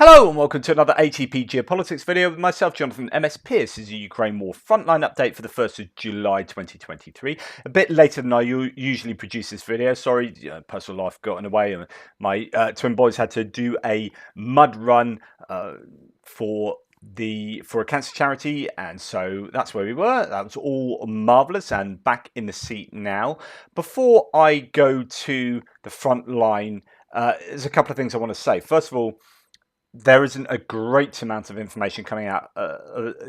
Hello and welcome to another ATP Geopolitics video with myself, Jonathan MS Pearce. This is a Ukraine War Frontline update for the 1st of July 2023. A bit later than I usually produce this video. Sorry, personal life got in the way. My twin boys had to do a mud run for a cancer charity, and so that's where we were. That was all marvelous and back in the seat now. Before I go to the front line, there's a couple of things I want to say. First of all, there isn't a great amount of information coming out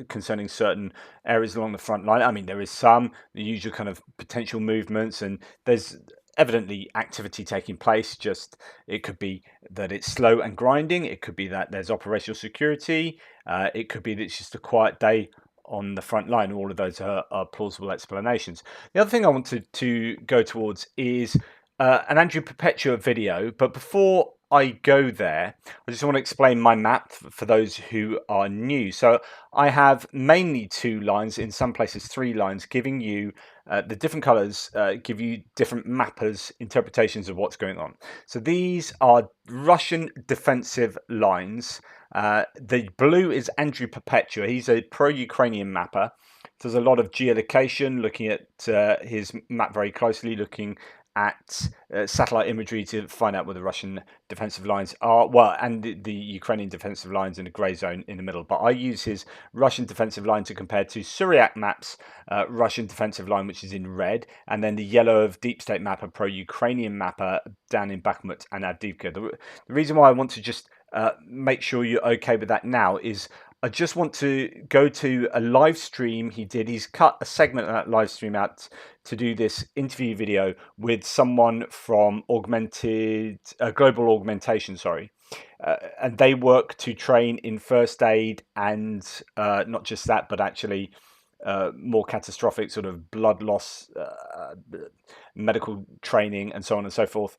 concerning certain areas along the front line. I mean, there is the usual kind of potential movements, and there's evidently activity taking place. Just it could be that it's slow and grinding. It could be that there's operational security. It could be that it's just a quiet day on the front line. All of those are plausible explanations. The other thing I wanted to go towards is an Andrew Perpetua video, but before I go there, I just want to explain my map for those who are new. So I have mainly two lines, in some places three lines, giving you the different colors, give you different mappers' interpretations of what's going on. So these are Russian defensive lines. The blue is Andrew Perpetua. He's a pro-Ukrainian mapper. There's a lot of geolocation, looking at his map very closely, looking at satellite imagery to find out where the Russian defensive lines are, and the Ukrainian defensive lines in a grey zone in the middle. But I use his Russian defensive line to compare to Syriac Map's Russian defensive line, which is in red, and then the yellow of Deep State Mapper, pro-Ukrainian mapper down in Bakhmut and Adiivka. The reason why I want to just make sure you're okay with that now is I just want to go to a live stream he did. He's cut a segment of that live stream out to do this interview video with someone from Global Augmentation, and they work to train in first aid and not just that, but actually more catastrophic sort of blood loss, medical training, and so on and so forth.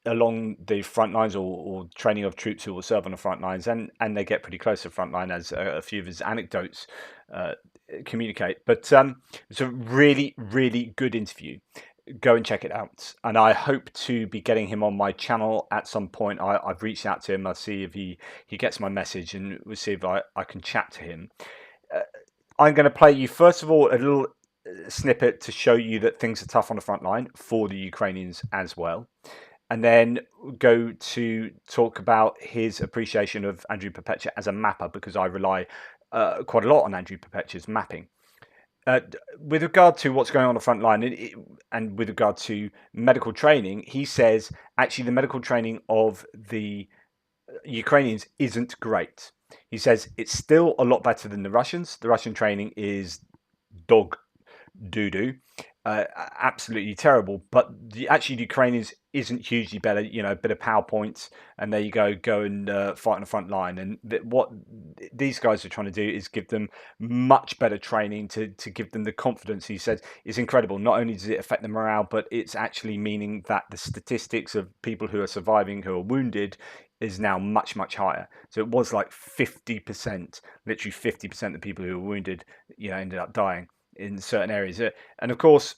Along the front lines, or training of troops who will serve on the front lines, and they get pretty close to the front line, as a few of his anecdotes communicate. But it's a really, really good interview. Go and check it out. And I hope to be getting him on my channel at some point. I've reached out to him. I'll see if he gets my message, and we'll see if I can chat to him. I'm going to play you, first of all, a little snippet to show you that things are tough on the front line for the Ukrainians as well. And then go to talk about his appreciation of Andrew Perpetua as a mapper, because I rely quite a lot on Andrew Perpetua's mapping. With regard to what's going on the front line, and with regard to medical training, he says actually the medical training of the Ukrainians isn't great. He says it's still a lot better than the Russians. The Russian training is dog doo-doo. Absolutely terrible, but the Ukrainians isn't hugely better. A bit of PowerPoints, and there you go and fight on the front line. And what these guys are trying to do is give them much better training to give them the confidence. He said it's incredible. Not only does it affect the morale, but it's actually meaning that the statistics of people who are surviving, who are wounded, is now much, much higher. So it was like 50%, literally 50% of people who were wounded, ended up dying in certain areas. And of course,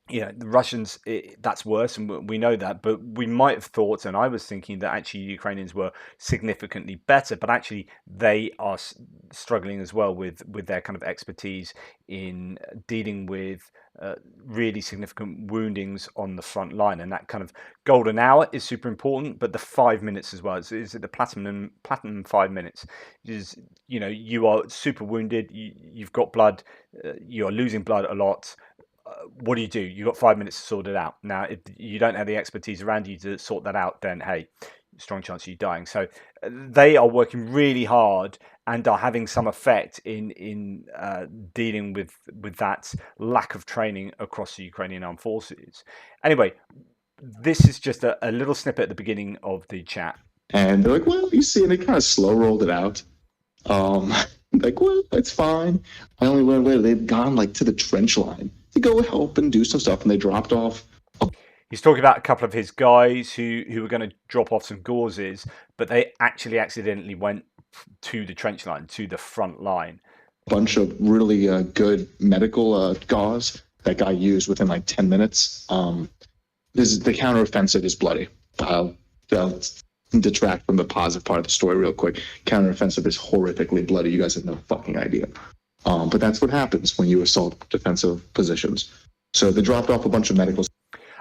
the Russians, that's worse, and we know that, but we might have thought, and I was thinking, that actually Ukrainians were significantly better, but actually they are struggling as well with their kind of expertise in dealing with really significant woundings on the front line. And that kind of golden hour is super important, but the 5 minutes as well, is the platinum 5 minutes, is you are super wounded, you've got blood, you are losing blood a lot. What do? You've got 5 minutes to sort it out. Now, if you don't have the expertise around you to sort that out, then hey, strong chance of you dying. So they are working really hard and are having some effect in dealing with that lack of training across the Ukrainian armed forces. Anyway, this is just a little snippet at the beginning of the chat. And they're like, well, you see, and they kind of slow rolled it out. Like, well, it's fine. I only learned later they've gone to the trench line to go help and do some stuff, and they dropped off. He's talking about a couple of his guys who were going to drop off some gauzes, but they actually accidentally went to the trench line, to the front line. A bunch of really good medical gauze that guy used within 10 minutes. The counteroffensive is bloody. detract from the positive part of the story real quick. Counteroffensive is horrifically bloody. You guys have no fucking idea. But that's what happens when you assault defensive positions. So they dropped off a bunch of medical.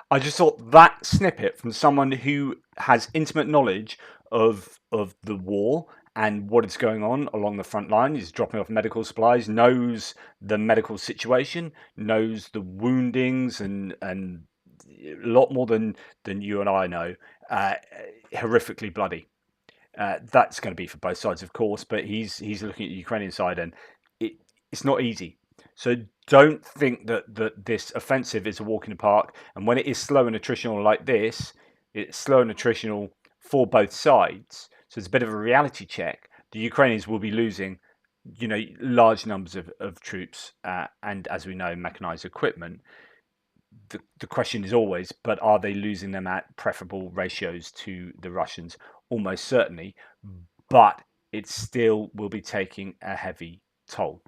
I just thought that snippet from someone who has intimate knowledge of the war and what is going on along the front line, is dropping off medical supplies, knows the medical situation, knows the woundings, and a lot more than you and I know. Horrifically bloody. That's going to be for both sides, of course, but he's looking at the Ukrainian side, and it's not easy. So don't think that this offensive is a walk in the park. And when it is slow and attritional like this, it's slow and attritional for both sides. So it's a bit of a reality check. The Ukrainians will be losing, large numbers of troops and, as we know, mechanized equipment. The question is always, but are they losing them at preferable ratios to the Russians? Almost certainly, but it still will be taking a heavy toll.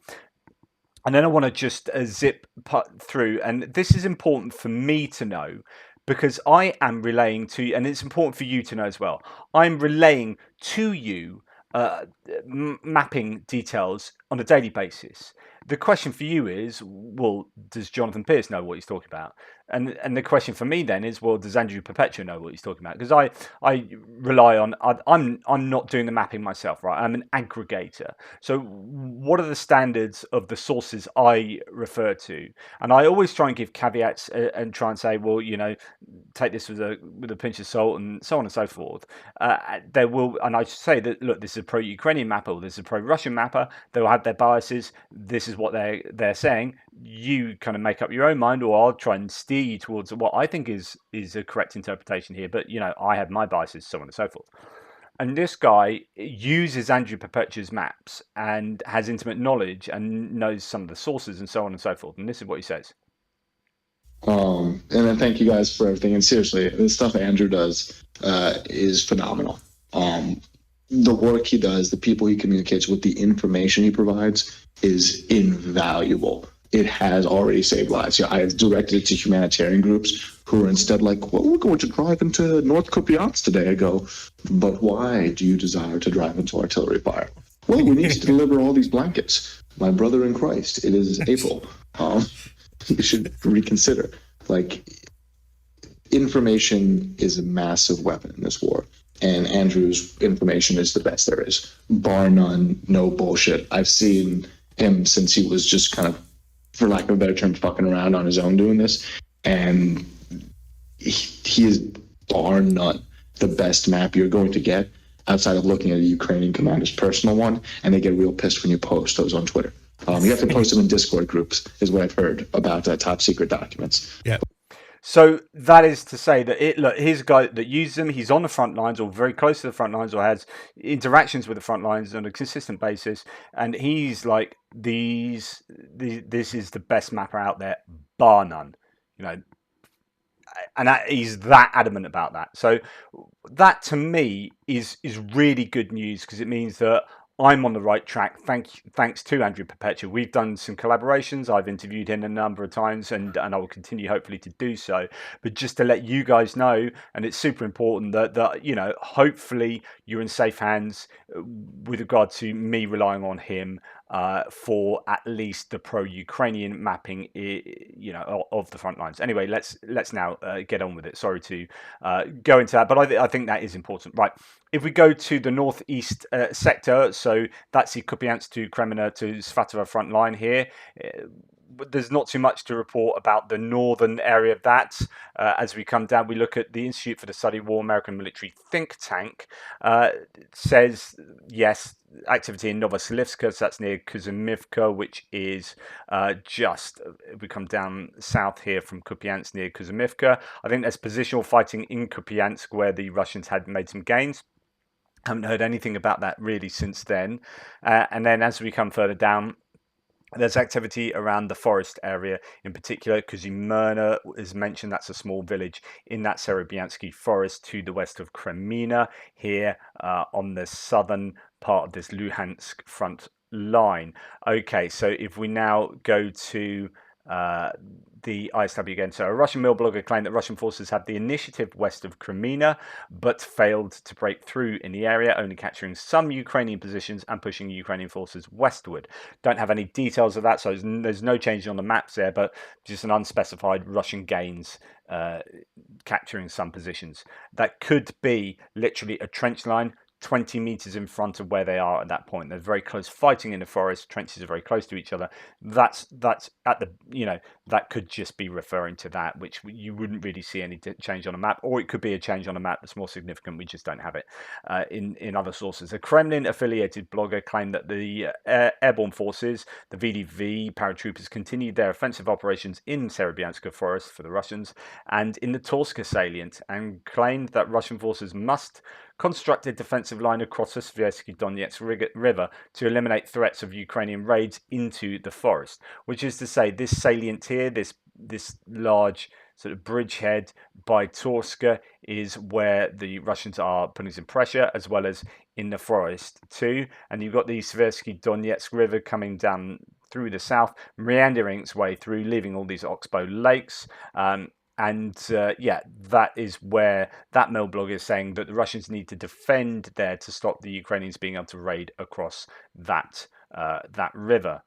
And then I want to just zip through, and this is important for me to know because I am relaying to, and it's important for you to know as well. I'm relaying to you mapping details on a daily basis. The question for you is, well, does Jonathan Pierce know what he's talking about? And the question for me then is, well, does Andrew Perpetua know what he's talking about? Because I rely on, I'm not doing the mapping myself, right? I'm an aggregator. So what are the standards of the sources I refer to? And I always try and give caveats and try and say, well, take this with a pinch of salt and so on and so forth. There will, and I say that, look, this is a pro-Ukrainian mapper, or this is a pro-Russian mapper. They will have their biases. This is what they're saying. You kind of make up your own mind, or I'll try and steer you towards what I think is a correct interpretation here. But I have my biases, so on and so forth. And this guy uses Andrew Perpetua's maps and has intimate knowledge and knows some of the sources and so on and so forth. And this is what he says. And then thank you guys for everything. And seriously, the stuff Andrew does is phenomenal. The work he does, the people he communicates with, the information he provides is invaluable. It has already saved lives. I have directed it to humanitarian groups who are instead like, well, we're going to drive into North Kupiansk today. I go, but why do you desire to drive into artillery fire? Well, we need to deliver all these blankets. My brother in Christ, it is April. You should reconsider. Information is a massive weapon in this war. And Andrew's information is the best there is. Bar none, no bullshit. I've seen him since he was just kind of, for lack of a better term, fucking around on his own doing this. And he is bar none the best map you're going to get outside of looking at a Ukrainian commander's personal one. And they get real pissed when you post those on Twitter. You have to post them in Discord groups, is what I've heard about top secret documents. Yeah. So that is to say that look, here's a guy that uses them. He's on the front lines, or very close to the front lines, or has interactions with the front lines on a consistent basis. And he's like, this is the best mapper out there, bar none. And he's that adamant about that. So that to me is really good news, because it means that I'm on the right track. Thanks to Andrew Perpetua. We've done some collaborations. I've interviewed him a number of times, and I will continue hopefully to do so. But just to let you guys know, and it's super important that hopefully you're in safe hands with regard to me relying on him for at least the pro-Ukrainian mapping, of the front lines. Anyway, let's now get on with it. Sorry to go into that, but I think that is important. Right. If we go to the northeast sector, so that's the Kupiansk-Kreminna to Svatova front line here. There's not too much to report about the northern area of that. As we come down, we look at the Institute for the Study of War, American military think tank, says, yes, activity in Novoselivska, so that's near Kuzymivka, which is just, we come down south here from Kupiansk near Kuzymivka. I think there's positional fighting in Kupiansk where the Russians had made some gains. Haven't heard anything about that really since then. And then as we come further down, there's activity around the forest area, in particular, Kuzymerna is mentioned. That's a small village in that Serebyansky forest to the west of Kreminna, here on the southern part of this Luhansk front line. Okay, so if we now go to the ISW again. So a Russian mill blogger claimed that Russian forces had the initiative west of Kreminna, but failed to break through in the area, only capturing some Ukrainian positions and pushing Ukrainian forces westward. Don't have any details of that, so there's no change on the maps there, but just an unspecified Russian gains capturing some positions. That could be literally a trench line 20 meters in front of where they are at that point. They're very close fighting in the forest. Trenches are very close to each other. That's at the, that could just be referring to that, which you wouldn't really see any change on a map, or it could be a change on a map that's more significant. We just don't have it in other sources. A Kremlin affiliated blogger claimed that the airborne forces, the VDV paratroopers, continued their offensive operations in Serebyanska forest for the Russians and in the Torska salient, and claimed that Russian forces must construct a defensive line across the Sversky Donetsk river to eliminate threats of Ukrainian raids into the forest, which is to say this salient here, this large sort of bridgehead by Torska, is where the Russians are putting some pressure, as well as in the forest too. And you've got the Sversky Donetsk river coming down through the south, meandering its way through, leaving all these oxbow lakes. That is where that mill blog is saying that the Russians need to defend there to stop the Ukrainians being able to raid across that river.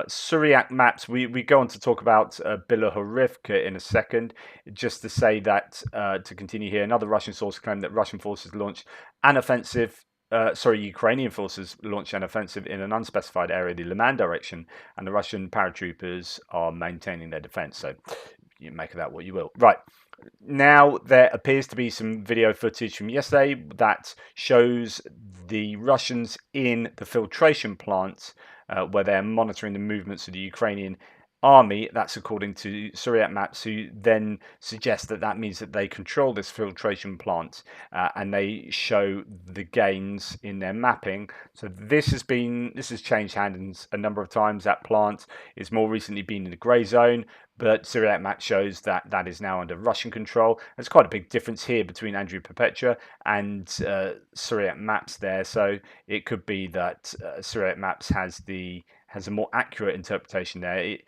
Syriac maps, we go on to talk about Bilohorivka in a second. Just to say that, to continue here, another Russian source claimed that Russian forces launched an offensive Ukrainian forces launched an offensive in an unspecified area, the Liman direction, and the Russian paratroopers are maintaining their defense. So you make of that what you will. Right. Now, there appears to be some video footage from yesterday that shows the Russians in the filtration plant where they're monitoring the movements of the Ukrainian army. That's according to Syriac maps, who then suggest that that means that they control this filtration plant and they show the gains in their mapping. So this has changed hands a number of times. That plant is more recently been in the grey zone, but Syriac map shows that that is now under Russian control. There's quite a big difference here between Andrew Perpetua and Syriac maps there. So it could be that Syriac maps has a more accurate interpretation there.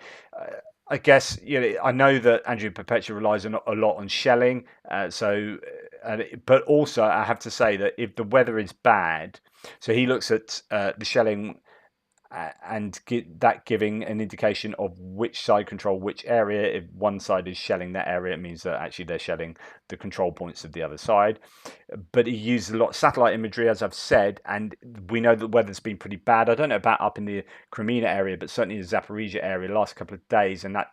I guess I know that Andrew Perpetua relies a lot on shelling. But also I have to say that if the weather is bad, so he looks at the shelling and that giving an indication of which side control which area. If one side is shelling that area, it means that actually they're shelling the control points of the other side. But he used a lot of satellite imagery, as I've said, and we know that the weather's been pretty bad. I don't know about up in the Kreminna area, but certainly the Zaporizhia area the last couple of days, and that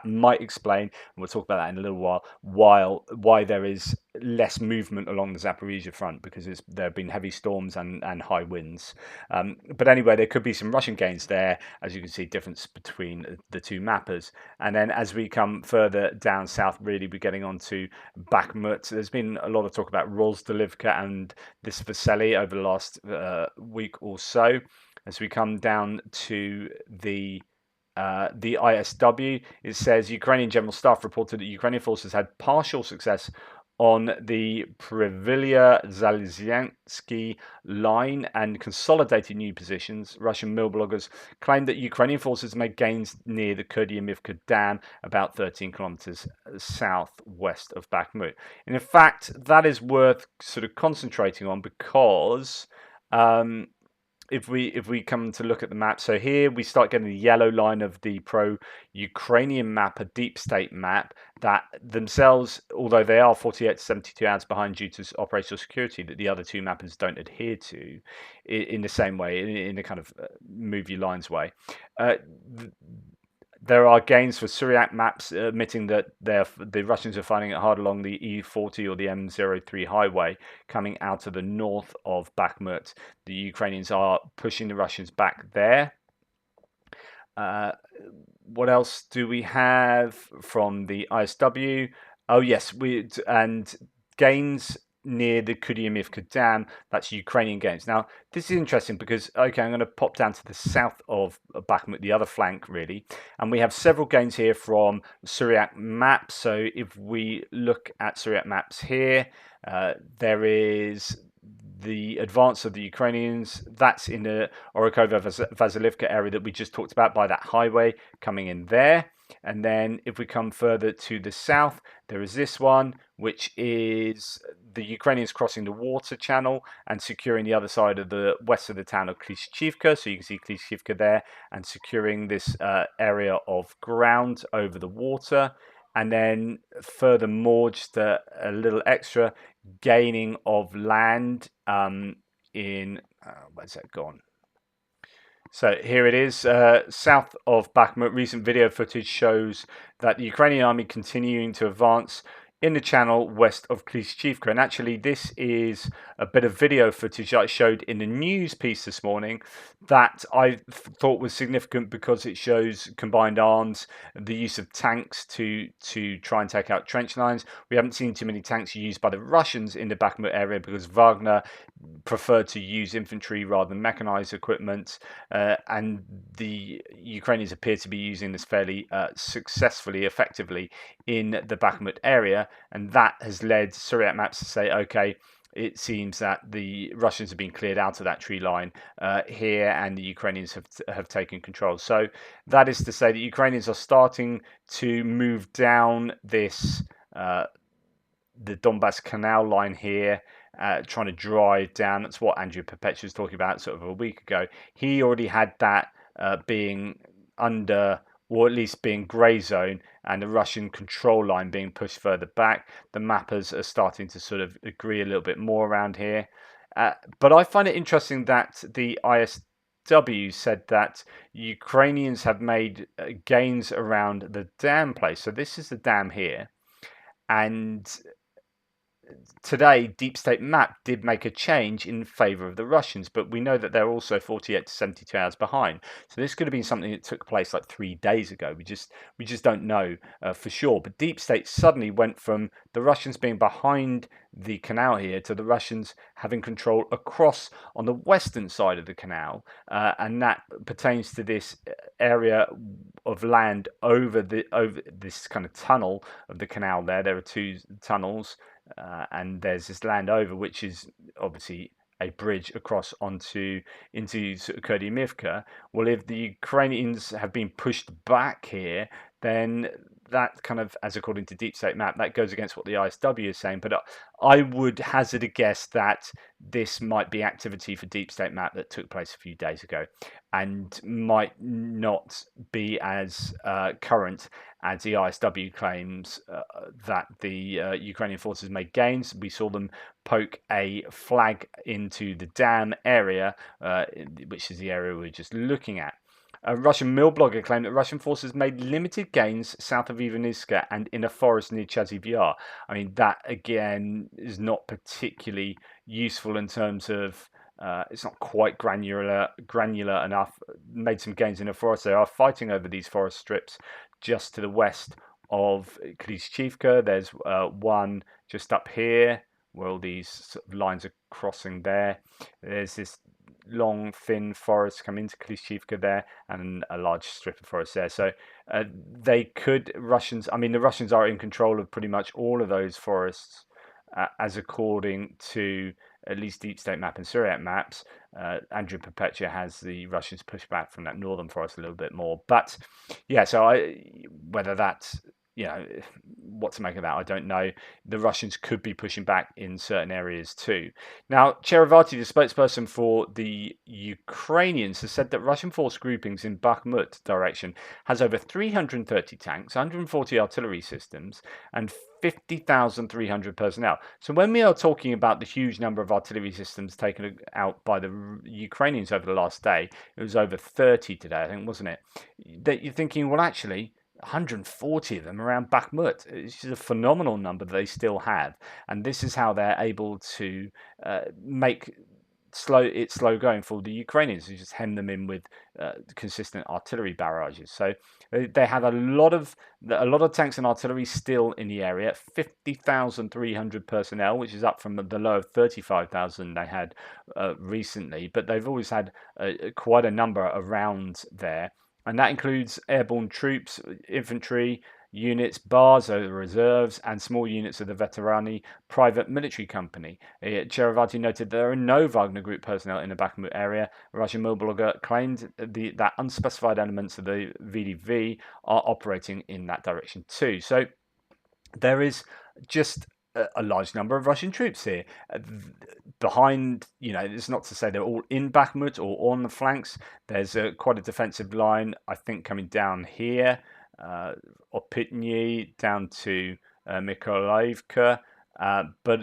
might explain, and we'll talk about that in a little while, why there is less movement along the Zaporizhia front, because there have been heavy storms and high winds. But anyway, there could be some Russian gains there, as you can see, difference between the two mappers. And then as we come further down south, really we're getting on to Bakhmut. There's been a lot of talk about Rozdilivka and this Vasily over the last week or so. As we come down to the ISW, it says Ukrainian General Staff reported that Ukrainian forces had partial success on the Privilia-Zalezyansky line and consolidated new positions. Russian mill bloggers claimed that Ukrainian forces made gains near the Kupiansk-Kreminna dam, about 13 kilometers southwest of Bakhmut. And in fact, that is worth sort of concentrating on, because if we come to look at the map, so here we start getting the yellow line of the pro-Ukrainian map, a deep state map that themselves, although they are 48 to 72 hours behind due to operational security, that the other two mappers don't adhere to in the same way, in a kind of move your lines way. There are gains for Syriac maps admitting that the Russians are finding it hard along the E40 or the M03 highway coming out of the north of Bakhmut. The Ukrainians are pushing the Russians back there. What else do we have from the ISW? Oh yes, and gains near the Kupiansk Dam. That's Ukrainian gains. Now, this is interesting because, okay, I'm going to pop down to the south of Bakhmut, the other flank, really. And we have several gains here from Syriac maps. So if we look at Syriac maps here, there is the advance of the Ukrainians. That's in the Orikova-Vasilivka area that we just talked about by that highway coming in there. And then if we come further to the south, there is this one, which is the Ukrainians crossing the water channel and securing the other side of the west of the town of Klishchivka. So you can see Klishchivka there, and securing this area of ground over the water. And then furthermore, just a little extra gaining of land in, where's that gone? So here it is, south of Bakhmut. Recent video footage shows that the Ukrainian army continuing to advance in the channel west of Klishchivka. And actually, this is a bit of video footage that I showed in the news piece this morning that I thought was significant because it shows combined arms, the use of tanks to try and take out trench lines. We haven't seen too many tanks used by the Russians in the Bakhmut area because Wagner preferred to use infantry rather than mechanized equipment, and the Ukrainians appear to be using this fairly successfully, effectively in the Bakhmut area, and that has led Syriac maps to say, okay, it seems that the Russians have been cleared out of that tree line here, and the Ukrainians have taken control. So that is to say that Ukrainians are starting to move down this the Donbass canal line here, trying to drive down. That's what Andrew Perpetua was talking about sort of a week ago. He already had that being under, or at least being grey zone, and the Russian control line being pushed further back. The mappers are starting to sort of agree a little bit more around here. But I find it interesting that the ISW said that Ukrainians have made gains around the dam place. So this is the dam here. And today, Deep State Map did make a change in favour of the Russians, but we know that they're also 48 to 72 hours behind. So this could have been something that took place like 3 days ago. We just don't know for sure. But Deep State suddenly went from the Russians being behind the canal here to the Russians having control across on the western side of the canal, and that pertains to this area of land over this kind of tunnel of the canal there. There are 2 tunnels. And there's this land over, which is obviously a bridge across into Kupiansk-Kreminna. Well, if the Ukrainians have been pushed back here, then that kind of, as according to Deep State Map, that goes against what the ISW is saying. But I would hazard a guess that this might be activity for Deep State Map that took place a few days ago, and might not be as current as the ISW claims that the Ukrainian forces made gains. We saw them poke a flag into the dam area, which is the area we're just looking at. A Russian mill blogger claimed that Russian forces made limited gains south of Ivaniska and in a forest near Chaziv Yar. I mean, that again is not particularly useful in terms of it's not quite granular enough. Made some gains in a forest. They are fighting over these forest strips just to the west of Klishchivka. There's one just up here where all these sort of lines are crossing there. There's this long, thin forest come into Klishchivka there, and a large strip of forest there. So the Russians are in control of pretty much all of those forests, as according to at least Deep State Map and Syriac maps. Andrew Perpetua has the Russians pushed back from that northern forest a little bit more. But yeah, so whether that's, what to make of that, I don't know. The Russians could be pushing back in certain areas too. Now, Cherevati, the spokesperson for the Ukrainians, has said that Russian force groupings in Bakhmut direction has over 330 tanks, 140 artillery systems, and 50,300 personnel. So when we are talking about the huge number of artillery systems taken out by the Ukrainians over the last day, it was over 30 today, I think, wasn't it? That you're thinking, well, actually, 140 of them around Bakhmut. It's just a phenomenal number they still have, and this is how they're able to make it slow going for the Ukrainians, who just hem them in with consistent artillery barrages. So they have a lot of tanks and artillery still in the area. 50,300 personnel, which is up from the low of 35,000 they had recently. But they've always had quite a number around there. And that includes airborne troops, infantry, units. Bars are the reserves, and small units of the Veterani private military company. Cheravati noted there are no Wagner Group personnel in the Bakhmut area. A Russian mobile blogger claimed that unspecified elements of the VDV are operating in that direction too. So there is just a large number of Russian troops here. Behind, it's not to say they're all in Bakhmut or on the flanks. There's quite a defensive line, I think, coming down here, Opitny down to Mykolaiivka, but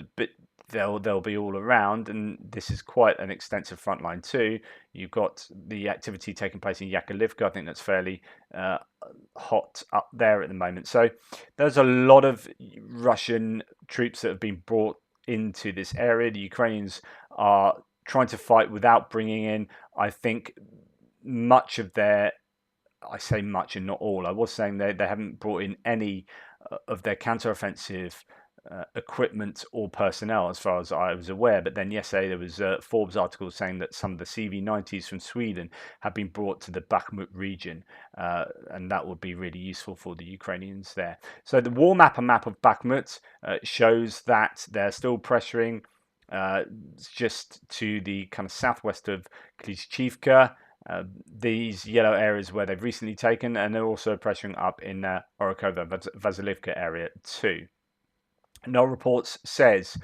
they'll be all around, and this is quite an extensive front line too. You've got the activity taking place in Yakovlivka. I think that's fairly hot up there at the moment. So there's a lot of Russian troops that have been brought into this area. The Ukrainians are trying to fight without bringing in, I think, much of their, I say much and not all, I was saying they haven't brought in any of their counteroffensive equipment or personnel as far as I was aware. But then yesterday there was a Forbes article saying that some of the CV-90s from Sweden have been brought to the Bakhmut region, and that would be really useful for the Ukrainians there. So the war map of Bakhmut shows that they're still pressuring just to the kind of southwest of Klishchivka. These yellow areas where they've recently taken, and they're also pressuring up in Orokova, Vasilivka area too. No reports says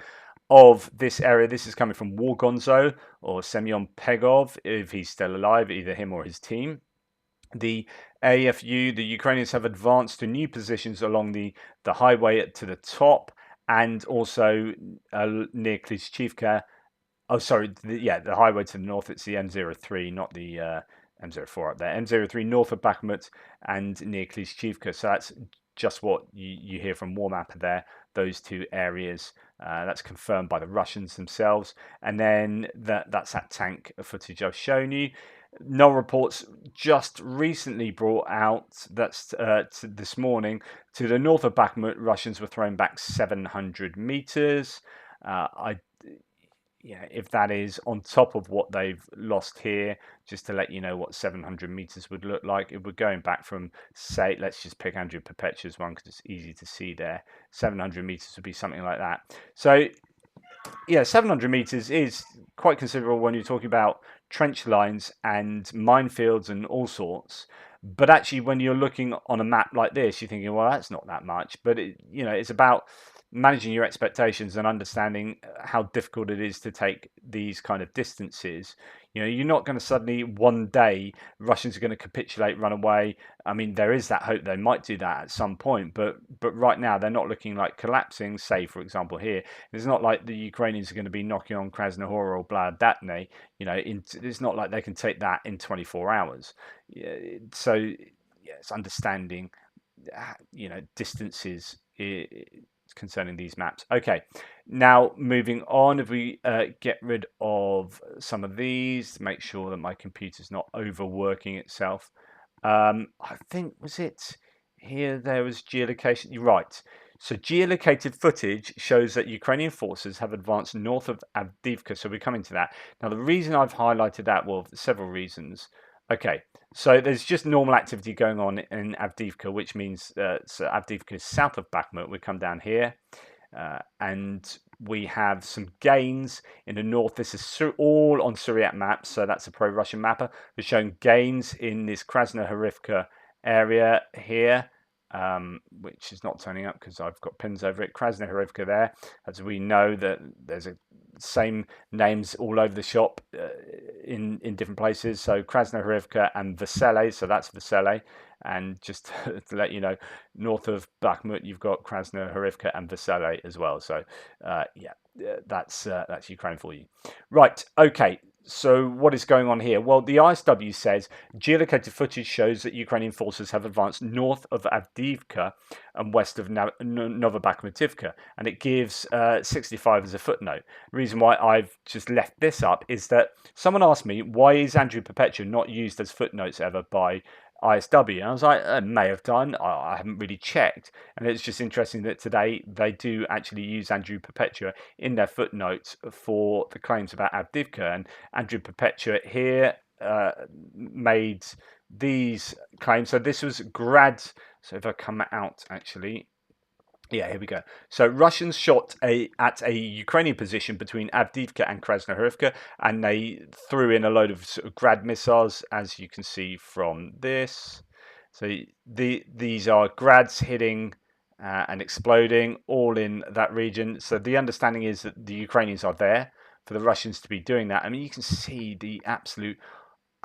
of this area. This is coming from War Gonzo or Semyon Pegov, if he's still alive, either him or his team. The AFU, the Ukrainians have advanced to new positions along the highway to the top, and also near Klishchivka. Oh, sorry, the highway to the north. It's the M03, not the M04 up there. M03 north of Bakhmut and near Klishchivka. So that's just what you hear from War Mapper there, those two areas. That's confirmed by the Russians themselves. And then that's that tank footage I've shown you. No reports just recently brought out, that's this morning, to the north of Bakhmut, Russians were throwing back 700 meters. If that is on top of what they've lost here, just to let you know what 700 meters would look like, if we're going back from, say, let's just pick Andrew Perpetua's one because it's easy to see there. 700 meters would be something like that. So, 700 meters is quite considerable when you're talking about trench lines and minefields and all sorts. But actually, when you're looking on a map like this, you're thinking, well, that's not that much. But it's about managing your expectations and understanding how difficult it is to take these kind of distances. You're not going to suddenly one day Russians are going to capitulate, run away. I mean, there is that hope they might do that at some point, but right now they're not looking like collapsing. Say, for example, here, it's not like the Ukrainians are going to be knocking on Krasnohora or Bladatne. It's not like they can take that in 24 hours. So, it's understanding, distances concerning these maps. Okay, now moving on, if we get rid of some of these, make sure that my computer's not overworking itself. I think, was it here there was geolocation? You're right. So geolocated footage shows that Ukrainian forces have advanced north of Adiivka. So we're coming to that. Now, the reason I've highlighted that, well, several reasons. Okay, so there's just normal activity going on in Adiivka, which means so Adiivka is south of Bakhmut. We come down here, and we have some gains in the north. This is all on Syriac maps, so that's a pro-Russian mapper. We're showing gains in this Krasnohorivka area here, which is not turning up because I've got pins over it. Krasnohorivka there, as we know that there's same names all over the shop in different places. So Krasnohorivka and Vesele, so that's Vesele. And just to let you know, north of Bakhmut, you've got Krasnohorivka and Vesele as well. So that's Ukraine for you. Right, okay. So what is going on here? Well, the ISW says geolocated footage shows that Ukrainian forces have advanced north of Adiivka and west of Novobakhmutivka, and it gives 65 as a footnote. The reason why I've just left this up is that someone asked me, why is Andrew Perpetua not used as footnotes ever by ISW? And I was like, I may have done. I haven't really checked. And it's just interesting that today they do actually use Andrew Perpetua in their footnotes for the claims about Adiivka. And Andrew Perpetua here made these claims. So this was grad So if I come out, actually, yeah, here we go. So Russians shot at a Ukrainian position between Avdiivka and Krasnohorivka, and they threw in a load of, sort of Grad missiles, as you can see from this. So these are Grads hitting and exploding all in that region. So the understanding is that the Ukrainians are there for the Russians to be doing that. I mean, you can see the absolute.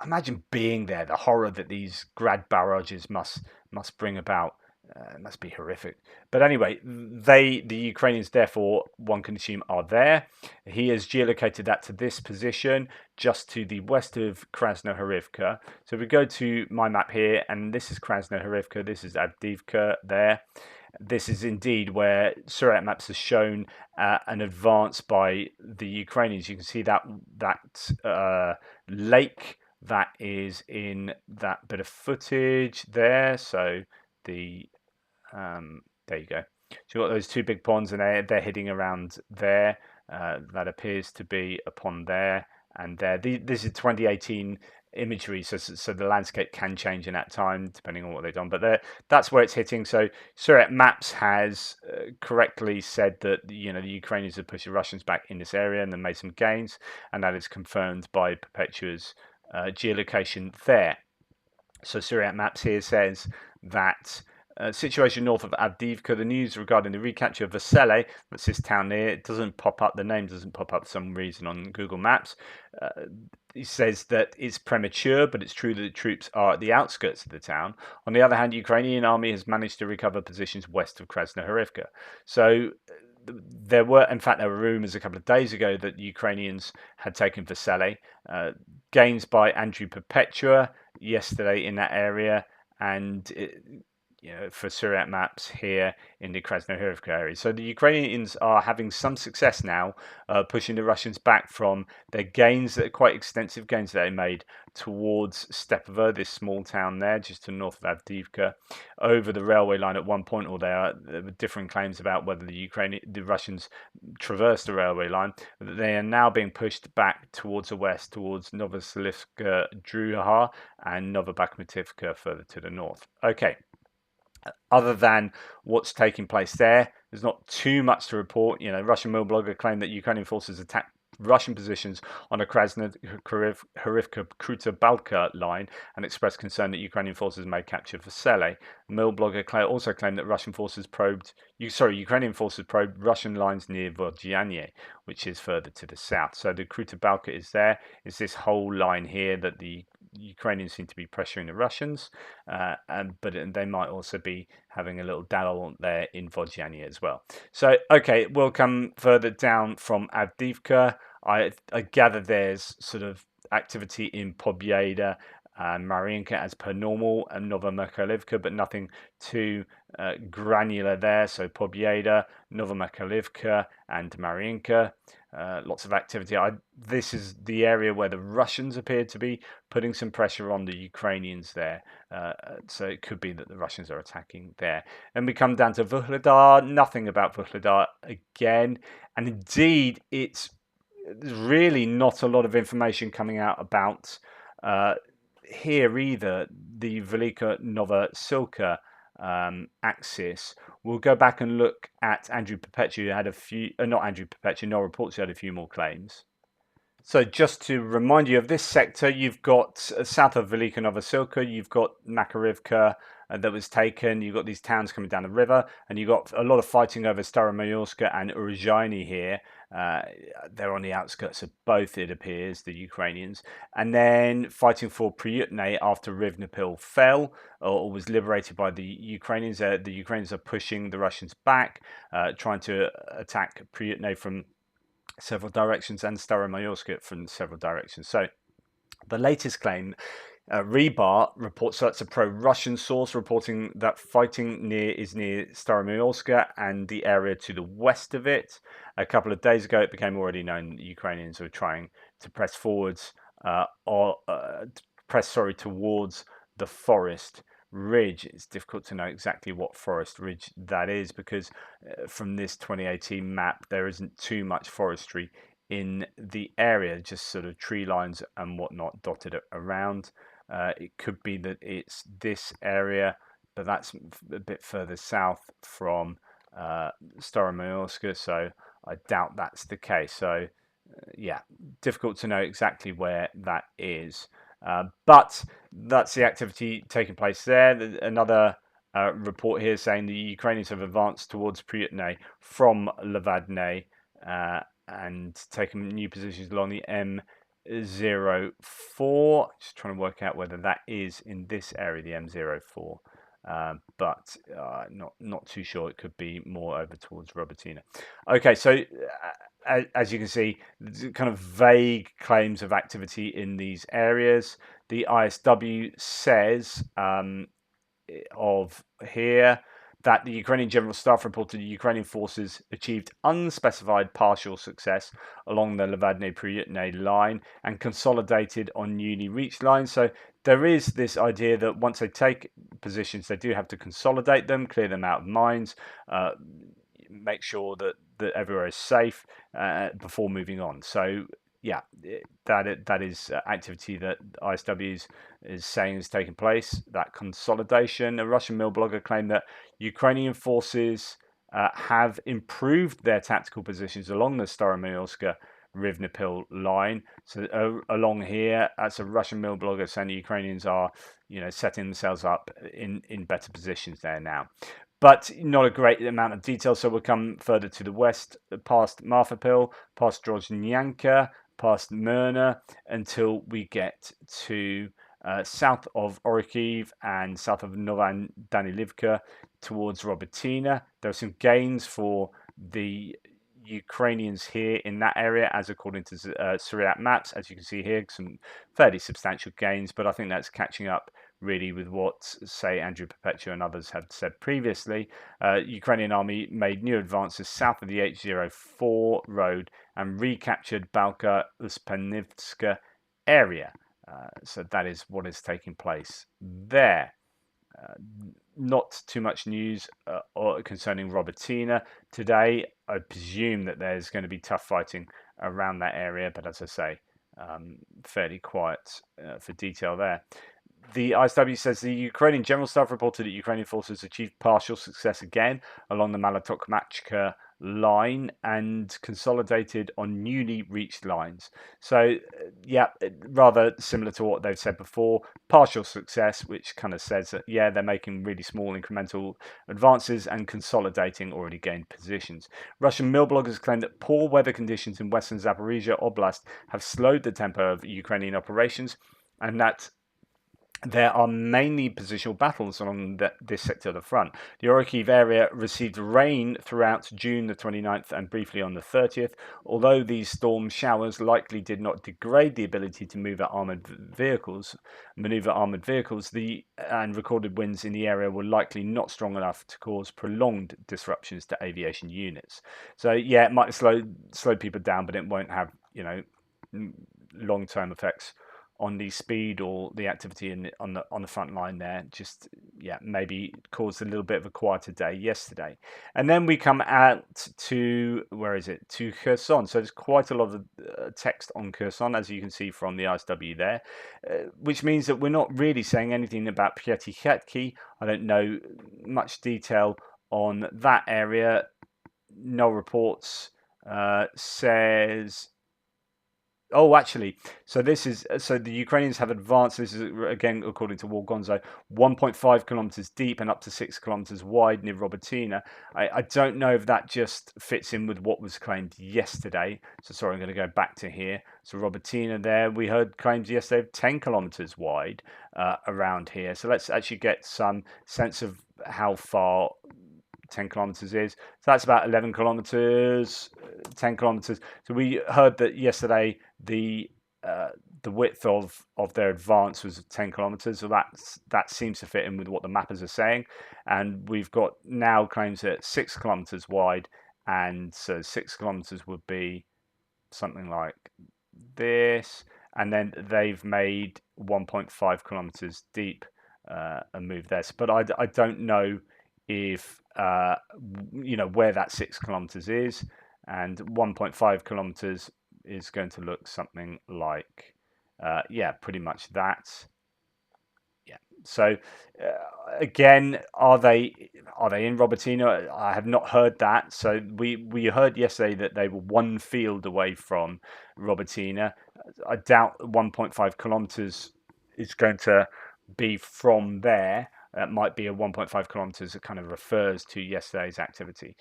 Imagine being there, the horror that these Grad barrages must bring about. It must be horrific. But anyway, the Ukrainians, therefore, one can assume, are there. He has geolocated that to this position, just to the west of Krasnohorivka. So if we go to my map here, and this is Krasnohorivka, this is Adiivka there. This is indeed where Suriyat Maps has shown an advance by the Ukrainians. You can see that lake that is in that bit of footage there. So the there you go. So you've got those two big ponds, and they're hitting around there. That appears to be a pond there and there. This is 2018 imagery, so the landscape can change in that time depending on what they've done. But that's where it's hitting. So Suriyat Maps has correctly said that the Ukrainians have pushed the Russians back in this area and then made some gains, and that is confirmed by Perpetua's geolocation there. So Suriyat Maps here says that situation north of Adiivka, the news regarding the recapture of Vesele, that's this town here, it doesn't pop up, the name doesn't pop up for some reason on Google Maps. He says that it's premature, but it's true that the troops are at the outskirts of the town. On the other hand, the Ukrainian army has managed to recover positions west of Krasnohorivka. So there were rumors a couple of days ago that the Ukrainians had taken Vesele. Gains by Andrew Perpetua yesterday in that area, and for Suriyat Maps here in the Krasnohorivka area. So the Ukrainians are having some success now, pushing the Russians back from their gains, that are quite extensive gains that they made towards Stepova, this small town there, just to the north of Avdiivka, over the railway line at one point. Or there were different claims about whether the Russians traversed the railway line. They are now being pushed back towards the west, towards Novoselivska Druha and Novobakhmutivka further to the north. Okay. Other than what's taking place there, there's not too much to report. Russian Mill blogger claimed that Ukrainian forces attacked Russian positions on a Krasnohorivka-Kruta-Balka line and expressed concern that Ukrainian forces may capture Vesele. Mill blogger also claimed that Ukrainian forces probed Russian lines near Vodyane, which is further to the south. So the Kruta-Balka is there. It's this whole line here that the Ukrainians seem to be pressuring the Russians, but they might also be having a little dabble there in Vodyane as well. So, okay, we'll come further down from Avdiivka. I gather there's sort of activity in Pobyeda and Marinka as per normal, and Novomykhailivka, but nothing too granular there. So Pobyeda, Novomykhailivka, and Marinka. Lots of activity. This is the area where the Russians appear to be putting some pressure on the Ukrainians there. So it could be that the Russians are attacking there. And we come down to Vuhledar. Nothing about Vuhledar again. And indeed, there's really not a lot of information coming out about here either. The Velika Nova Silka axis. We'll go back and look at Andrew Perpetua, who had a few, not Andrew Perpetua, no reports, who had a few more claims. So just to remind you of this sector, you've got south of Velika Novosilka, you've got Makarivka that was taken, you've got these towns coming down the river, and you've got a lot of fighting over Staromayorska and Uruzhaini here. They're on the outskirts of both, it appears, the Ukrainians. And then fighting for Priyutne after Rivnopil fell or was liberated by the Ukrainians. The Ukrainians are pushing the Russians back, trying to attack Priyutne from several directions and Staromayorsk from several directions. So the latest claim, Rebar reports, so that's a pro-Russian source, reporting that fighting is near Staromayorsk and the area to the west of it. A couple of days ago, it became already known that the Ukrainians were trying to press forwards towards the forest ridge. It's difficult to know exactly what forest ridge that is, because from this 2018 map there isn't too much forestry in the area, just sort of tree lines and whatnot dotted around. It could be that it's this area but that's a bit further south from Staromorska, so I doubt that's the case. So yeah, difficult to know exactly where that is. But that's the activity taking place there. Another report here saying the Ukrainians have advanced towards Pryutne from Levadne and taken new positions along the M04. Just trying to work out whether that is in this area, the M04. But not too sure. It could be more over towards Robotina. Okay, so as you can see, kind of vague claims of activity in these areas. The ISW says of here that the Ukrainian General Staff reported the Ukrainian forces achieved unspecified partial success along the Levadne-Pryutne line and consolidated on newly reached lines. So there is this idea that once they take positions, they do have to consolidate them, clear them out of mines, make sure that everywhere is safe before moving on. So yeah, that is activity that ISW is saying is taking place. That consolidation. A Russian mill blogger claimed that Ukrainian forces have improved their tactical positions along the Staromorska Rivnepil line. So along here, that's a Russian mill blogger saying the Ukrainians are, setting themselves up in better positions there now. But not a great amount of detail, so we'll come further to the west, past Marfapil, past Drozhnyanka, past Myrna, until we get to south of Orikhiv and south of Nova Danilivka towards Robotina. There are some gains for the Ukrainians here in that area, as according to Syriac maps. As you can see here, some fairly substantial gains, but I think that's catching up really with what, say, Andrew Perpetua and others had said previously. Ukrainian army made new advances south of the H04 road and recaptured Balka-Uspenivska area. So that is what is taking place there. Not too much news concerning Robotina today. I presume that there's going to be tough fighting around that area, but as I say, fairly quiet for detail there. The ISW says the Ukrainian General Staff reported that Ukrainian forces achieved partial success again along the Malotokmachka line and consolidated on newly reached lines. So, yeah, rather similar to what they've said before. Partial success, which kind of says that, yeah, they're making really small incremental advances and consolidating already gained positions. Russian mill bloggers claim that poor weather conditions in western Zaporizhia Oblast have slowed the tempo of Ukrainian operations and that there are mainly positional battles along this sector of the front. The Orikhiv area received rain throughout June the 29th and briefly on the 30th. Although these storm showers likely did not degrade the ability to maneuver armoured vehicles, and recorded winds in the area were likely not strong enough to cause prolonged disruptions to aviation units. So yeah, it might slow people down, but it won't have long-term effects on the speed or the activity on the front line there. Just maybe caused a little bit of a quieter day yesterday. And then we come out to to Kherson. So there's quite a lot of text on Kherson, as you can see from the ISW there, which means that we're not really saying anything about Pyatikhetki. I don't know much detail on that area. No reports. Says. Oh, actually, so the Ukrainians have advanced. This is again according to Wargonzo, 1.5 kilometers deep and up to 6 kilometers wide near Robotina. I don't know if that just fits in with what was claimed yesterday. So sorry, I'm going to go back to here. So Robotina, there we heard claims yesterday of 10 kilometers wide around here. So let's actually get some sense of how far 10 kilometers is. So that's about 11 kilometers, 10 kilometers. So we heard that yesterday the width of their advance was 10 kilometers. So that seems to fit in with what the mappers are saying. And we've got now claims that 6 kilometers wide, and so 6 kilometers would be something like this. And then they've made 1.5 kilometers deep a move there. But I don't know if where that 6 kilometers is, and 1.5 kilometers is going to look something like pretty much that. Yeah. So again, are they in Robotina? I have not heard that. So we heard yesterday that they were one field away from Robotina. I doubt 1.5 kilometers is going to be from there. That might be a 1.5 kilometers that kind of refers to yesterday's activity.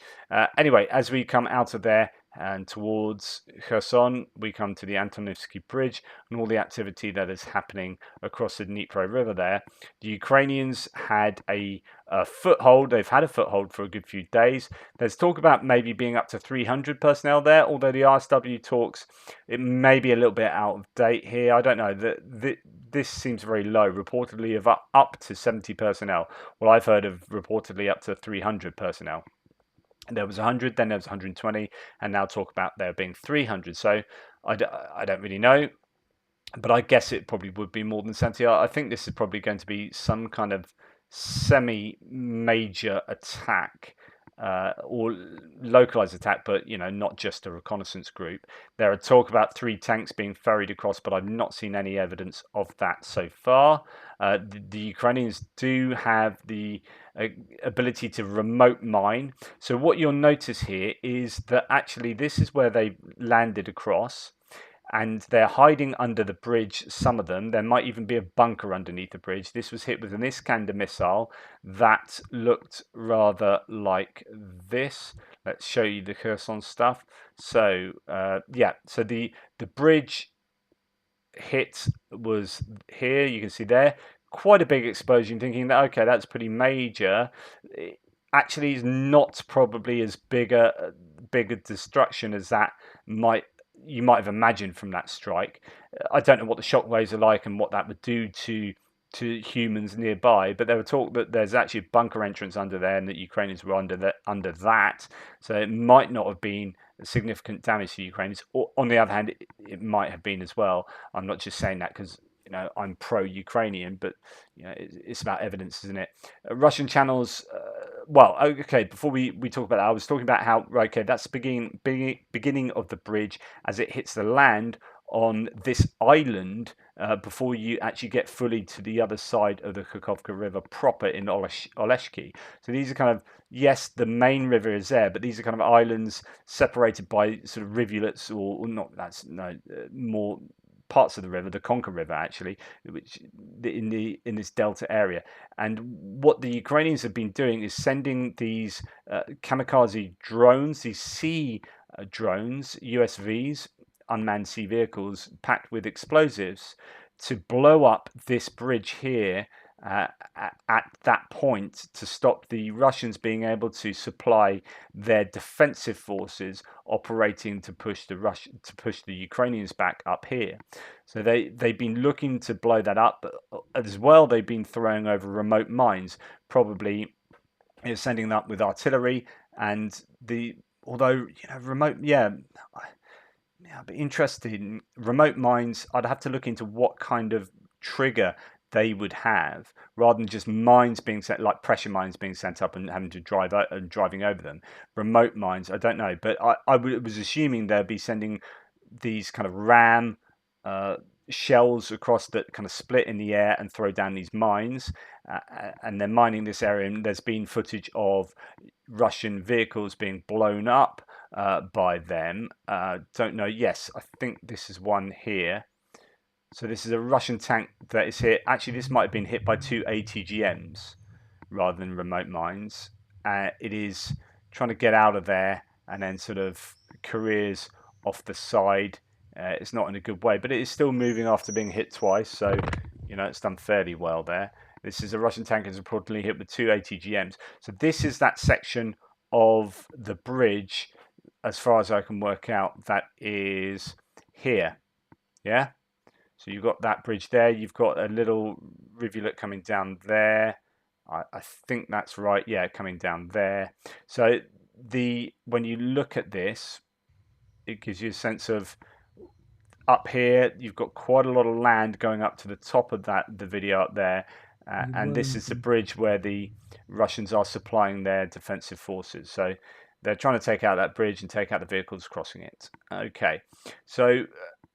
Anyway, as we come out of there and towards Kherson, we come to the Antonivsky Bridge and all the activity that is happening across the Dnipro River there. The Ukrainians had a foothold. They've had a foothold for a good few days. There's talk about maybe being up to 300 personnel there, although the RSW talks, it may be a little bit out of date here. I don't know. This seems very low, reportedly of up to 70 personnel. Well, I've heard of reportedly up to 300 personnel. There was 100, then there was 120, and now talk about there being 300. So I don't really know, but I guess it probably would be more than 70. I think this is probably going to be some kind of semi-major attack or localized attack, but not just a reconnaissance group. There are talk about 3 tanks being ferried across, but I've not seen any evidence of that so far. The Ukrainians do have the ability to remote mine. So what you'll notice here is that actually this is where they landed across, and they're hiding under the bridge, some of them. There might even be a bunker underneath the bridge. This was hit with an Iskander missile that looked rather like this. Let's show you the Kherson stuff. So yeah, so the bridge hit was here. You can see there quite a big explosion, thinking that okay, that's pretty major. It actually is not probably as big a destruction as that you might have imagined from that strike. I don't know what the shockwaves are like and what that would do to humans nearby, but there were talk that there's actually a bunker entrance under there and that Ukrainians were under that, so it might not have been significant damage to Ukrainians. Or, on the other hand, it might have been as well. I'm not just saying that because I'm pro-Ukrainian, but it's about evidence, isn't it? Russian channels. Well, okay. Before we talk about that, I was talking about how okay, that's the beginning of the bridge as it hits the land on this island before you actually get fully to the other side of the Kakhovka River proper in Oleshki. So these are kind of, yes, the main river is there, but these are kind of islands separated by sort of rivulets or not. That's no more parts of the river, the Konka River actually, which in this delta area. And what the Ukrainians have been doing is sending these kamikaze drones, these sea drones, USVs, unmanned sea vehicles packed with explosives, to blow up this bridge here at that point to stop the Russians being able to supply their defensive forces operating to push the Ukrainians back up here. So they've been looking to blow that up, but as well they've been throwing over remote mines, probably sending them up with artillery and although remote, I'd be interested in remote mines. I'd have to look into what kind of trigger they would have, rather than just mines being sent, like pressure mines being sent up and having to drive out and driving over them. Remote mines, I don't know, but I was assuming they'd be sending these kind of ram shells across that kind of split in the air and throw down these mines, and they're mining this area. And there's been footage of Russian vehicles being blown up by them. Don't know. Yes, I think this is one here. So this is a Russian tank that is hit. Actually, this might have been hit by 2 ATGMs rather than remote mines. It is trying to get out of there and then sort of careers off the side. It's not in a good way, but it is still moving after being hit twice. So, it's done fairly well there. This is a Russian tank that's reportedly hit with 2 ATGMs. So this is that section of the bridge, as far as I can work out, that is here. Yeah? So you've got that bridge there. You've got a little rivulet coming down there. I think that's right. Yeah, coming down there. So when you look at this, it gives you a sense of up here, you've got quite a lot of land going up to the top of the video up there. And this is the bridge where the Russians are supplying their defensive forces. So they're trying to take out that bridge and take out the vehicles crossing it. Okay, so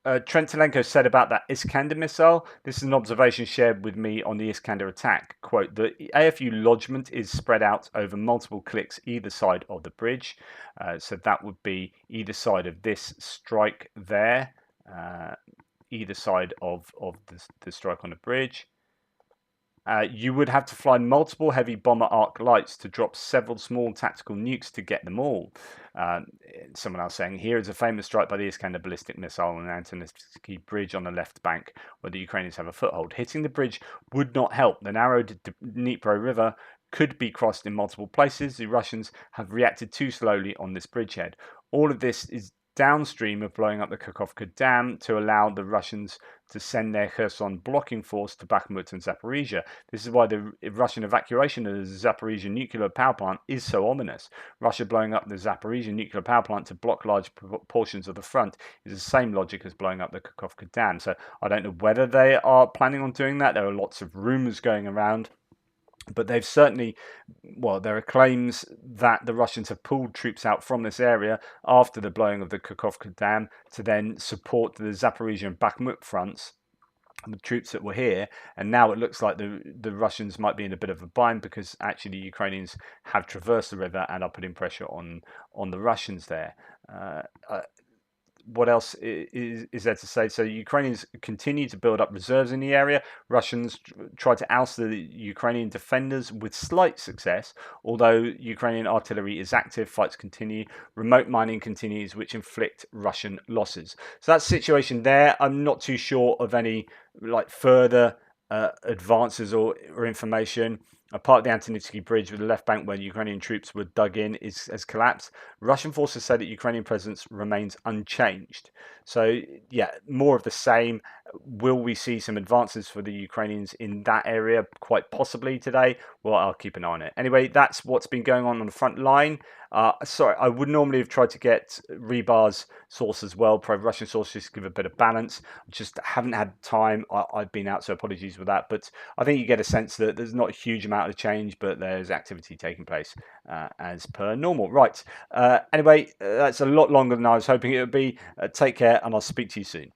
Trentelenko said about that Iskander missile. This is an observation shared with me on the Iskander attack. Quote, the AFU lodgement is spread out over multiple clicks either side of the bridge. So that would be either side of this strike there, either side of the strike on the bridge. You would have to fly multiple heavy bomber arc lights to drop several small tactical nukes to get them all. Someone else saying, here is a famous strike by the Iskander ballistic missile on the Antonovsky Bridge on the left bank, where the Ukrainians have a foothold. Hitting the bridge would not help. The narrow Dnipro River could be crossed in multiple places. The Russians have reacted too slowly on this bridgehead. All of this is downstream of blowing up the Kakhovka Dam to allow the Russians to send their Kherson blocking force to Bakhmut and Zaporizhia. This is why the Russian evacuation of the Zaporizhia nuclear power plant is so ominous. Russia blowing up the Zaporizhia nuclear power plant to block large portions of the front is the same logic as blowing up the Kakhovka Dam. So I don't know whether they are planning on doing that. There are lots of rumors going around. But they've certainly, well, there are claims that the Russians have pulled troops out from this area after the blowing of the Kakhovka Dam to then support the Zaporizhia and Bakhmut fronts, the troops that were here. And now it looks like the Russians might be in a bit of a bind because actually the Ukrainians have traversed the river and are putting pressure on the Russians there. What else is there to say? So Ukrainians continue to build up reserves in the area. Russians try to oust the Ukrainian defenders with slight success, although Ukrainian artillery is active, fights continue, remote mining continues, which inflict Russian losses. So that's the situation there. I'm not too sure of any further advances or information. A part of the Antonovsky Bridge with the left bank where Ukrainian troops were dug in has collapsed. Russian forces say that Ukrainian presence remains unchanged. So, yeah, more of the same. Will we see some advances for the Ukrainians in that area? Quite possibly today. Well, I'll keep an eye on it. Anyway, that's what's been going on the front line. Sorry, I would normally have tried to get Rebar's source as well, pro-Russian sources, to give a bit of balance. Just haven't had time. I've been out, so apologies for that. But I think you get a sense that there's not a huge amount of change, but there's activity taking place as per normal. Right. Anyway, that's a lot longer than I was hoping it would be. Take care, and I'll speak to you soon.